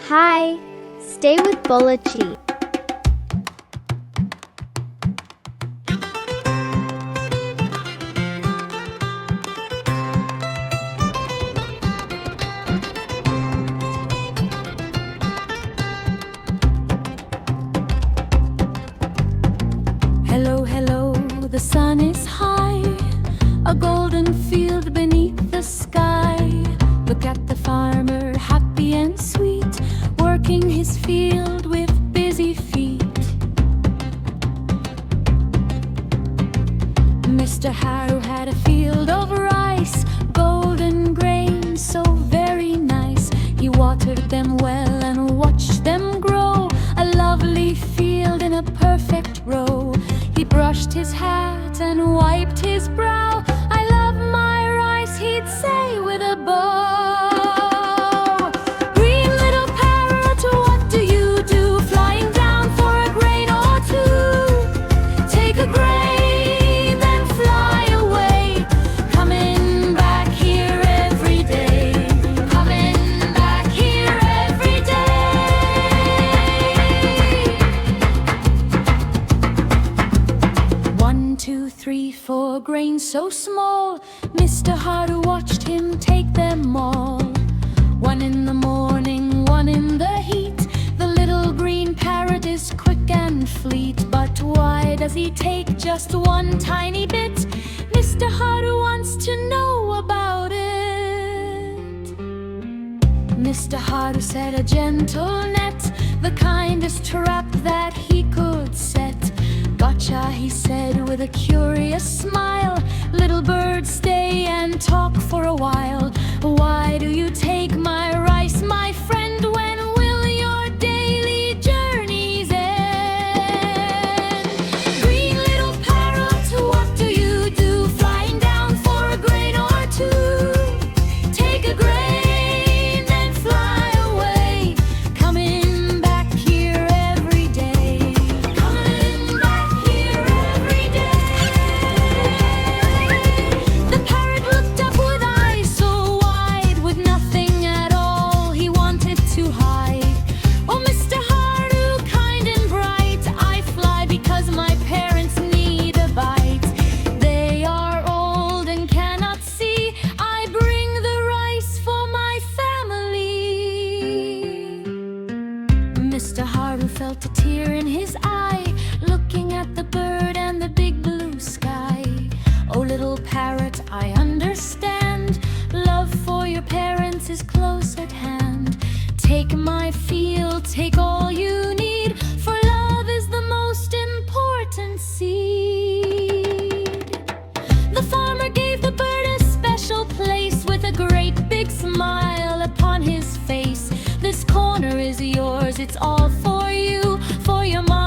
Hi, stay with Bolochchi. Hello, hello, the sun is high, a golden field beneath the sky. Look at the farmer, happy and sweet, working his field with busy feet. Mr. Harrow had a field of rice, golden grain, so very nice. He watered them well and watched them grow, a lovely field in a perfect row. He brushed his hat and wiped his brow. I love my rice, he'd say with a bow. Green little parrot, what do you do? Flying down for a grain or two. Take a grain, then fly away. Coming back here every day. Coming back here every day. 1, 2, 3, 4 grains so small, Mr. Harrow watched him take them all. One in the morning, one in the heat. The little green parrot is quick and fleet. But why does he take just one tiny bit? Mr. Harrow wants to know about it. Mr. Harrow said a gentle net, the kindest trap that he could set. Gotcha, he said with a curious smile. Little bird, stay and talk for a while. Why do you take my rice, my friend? When will your daily journeys end? Green little parrot, what do you do? Flying down for a grain or two. Take a grain, then fly away. Coming back here every day. Coming back here every day. The parrot looked up with eyes so wide, with nothing at all he wanted to hide. Oh, Mr. Harrow, kind and bright, I fly because my parents need a bite. They are old and cannot see. I bring the rice for my family. Mr. Harrow felt a tear in his eye, looking at the bird and the big blue sky. Oh, little parrot, I understand. Love for your parents is close at hand. Take my field, take all you need, for love is the most important seed. The farmer gave the bird a special place, with a great big smile upon his face. This corner is yours, it's all for you, for your mom.